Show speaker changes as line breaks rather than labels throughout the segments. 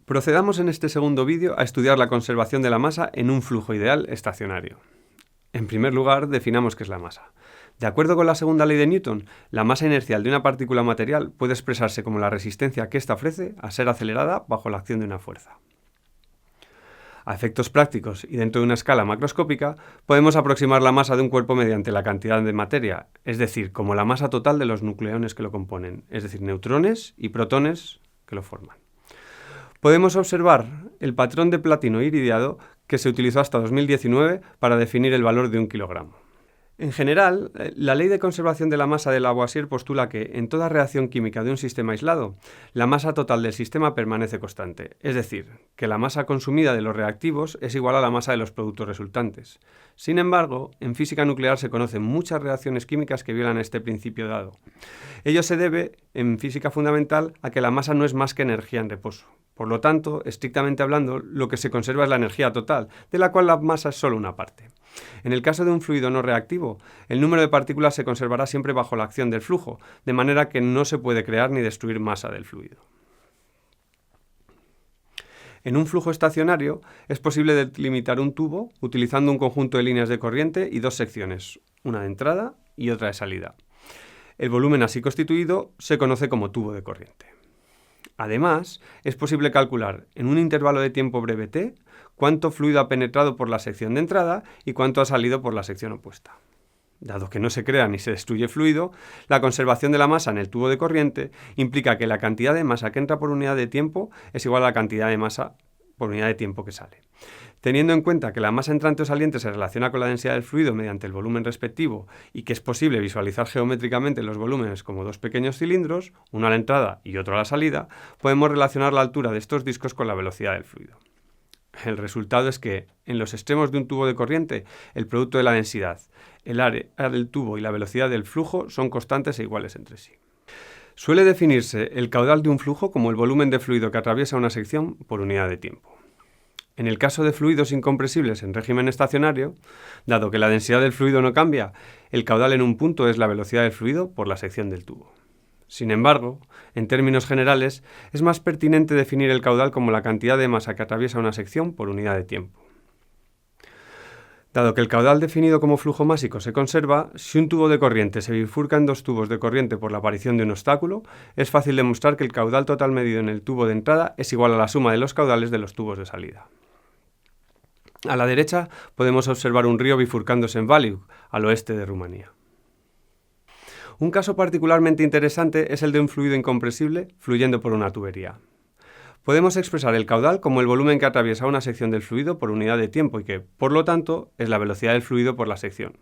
Procedamos en este segundo vídeo a estudiar la conservación de la masa en un flujo ideal estacionario. En primer lugar, definamos qué es la masa. De acuerdo con la segunda ley de Newton, la masa inercial de una partícula material puede expresarse como la resistencia que ésta ofrece a ser acelerada bajo la acción de una fuerza. A efectos prácticos y dentro de una escala macroscópica, podemos aproximar la masa de un cuerpo mediante la cantidad de materia, es decir, como la masa total de los nucleones que lo componen, es decir, neutrones y protones que lo forman. Podemos observar el patrón de platino iridiado que se utilizó hasta 2019 para definir el valor de 1 kilogramo. En general, la ley de conservación de la masa de Lavoisier postula que, en toda reacción química de un sistema aislado, la masa total del sistema permanece constante, es decir, que la masa consumida de los reactivos es igual a la masa de los productos resultantes. Sin embargo, en física nuclear se conocen muchas reacciones químicas que violan este principio dado. Ello se debe, en física fundamental, a que la masa no es más que energía en reposo. Por lo tanto, estrictamente hablando, lo que se conserva es la energía total, de la cual la masa es solo una parte. En el caso de un fluido no reactivo, el número de partículas se conservará siempre bajo la acción del flujo, de manera que no se puede crear ni destruir masa del fluido. En un flujo estacionario es posible delimitar un tubo utilizando un conjunto de líneas de corriente y dos secciones, una de entrada y otra de salida. El volumen así constituido se conoce como tubo de corriente. Además, es posible calcular en un intervalo de tiempo breve t cuánto fluido ha penetrado por la sección de entrada y cuánto ha salido por la sección opuesta. Dado que no se crea ni se destruye fluido, la conservación de la masa en el tubo de corriente implica que la cantidad de masa que entra por unidad de tiempo es igual a la cantidad de masa por unidad de tiempo que sale. Teniendo en cuenta que la masa entrante o saliente se relaciona con la densidad del fluido mediante el volumen respectivo y que es posible visualizar geométricamente los volúmenes como dos pequeños cilindros, uno a la entrada y otro a la salida, podemos relacionar la altura de estos discos con la velocidad del fluido. El resultado es que, en los extremos de un tubo de corriente, el producto de la densidad, el área del tubo y la velocidad del flujo son constantes e iguales entre sí. Suele definirse el caudal de un flujo como el volumen de fluido que atraviesa una sección por unidad de tiempo. En el caso de fluidos incompresibles en régimen estacionario, dado que la densidad del fluido no cambia, el caudal en un punto es la velocidad del fluido por la sección del tubo. Sin embargo, en términos generales, es más pertinente definir el caudal como la cantidad de masa que atraviesa una sección por unidad de tiempo. Dado que el caudal definido como flujo másico se conserva, si un tubo de corriente se bifurca en dos tubos de corriente por la aparición de un obstáculo, es fácil demostrar que el caudal total medido en el tubo de entrada es igual a la suma de los caudales de los tubos de salida. A la derecha podemos observar un río bifurcándose en Valiuk, al oeste de Rumanía. Un caso particularmente interesante es el de un fluido incompresible fluyendo por una tubería. Podemos expresar el caudal como el volumen que atraviesa una sección del fluido por unidad de tiempo y que, por lo tanto, es la velocidad del fluido por la sección.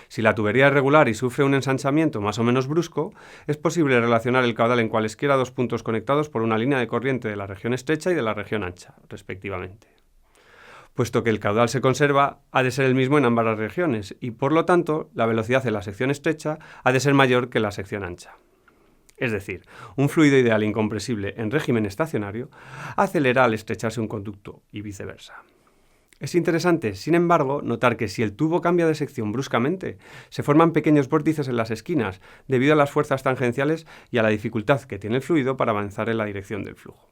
Si la tubería es regular y sufre un ensanchamiento más o menos brusco, es posible relacionar el caudal en cualesquiera dos puntos conectados por una línea de corriente de la región estrecha y de la región ancha, respectivamente. Puesto que el caudal se conserva, ha de ser el mismo en ambas regiones y, por lo tanto, la velocidad en la sección estrecha ha de ser mayor que en la sección ancha. Es decir, un fluido ideal incompresible en régimen estacionario acelera al estrecharse un conducto y viceversa. Es interesante, sin embargo, notar que si el tubo cambia de sección bruscamente, se forman pequeños vórtices en las esquinas debido a las fuerzas tangenciales y a la dificultad que tiene el fluido para avanzar en la dirección del flujo.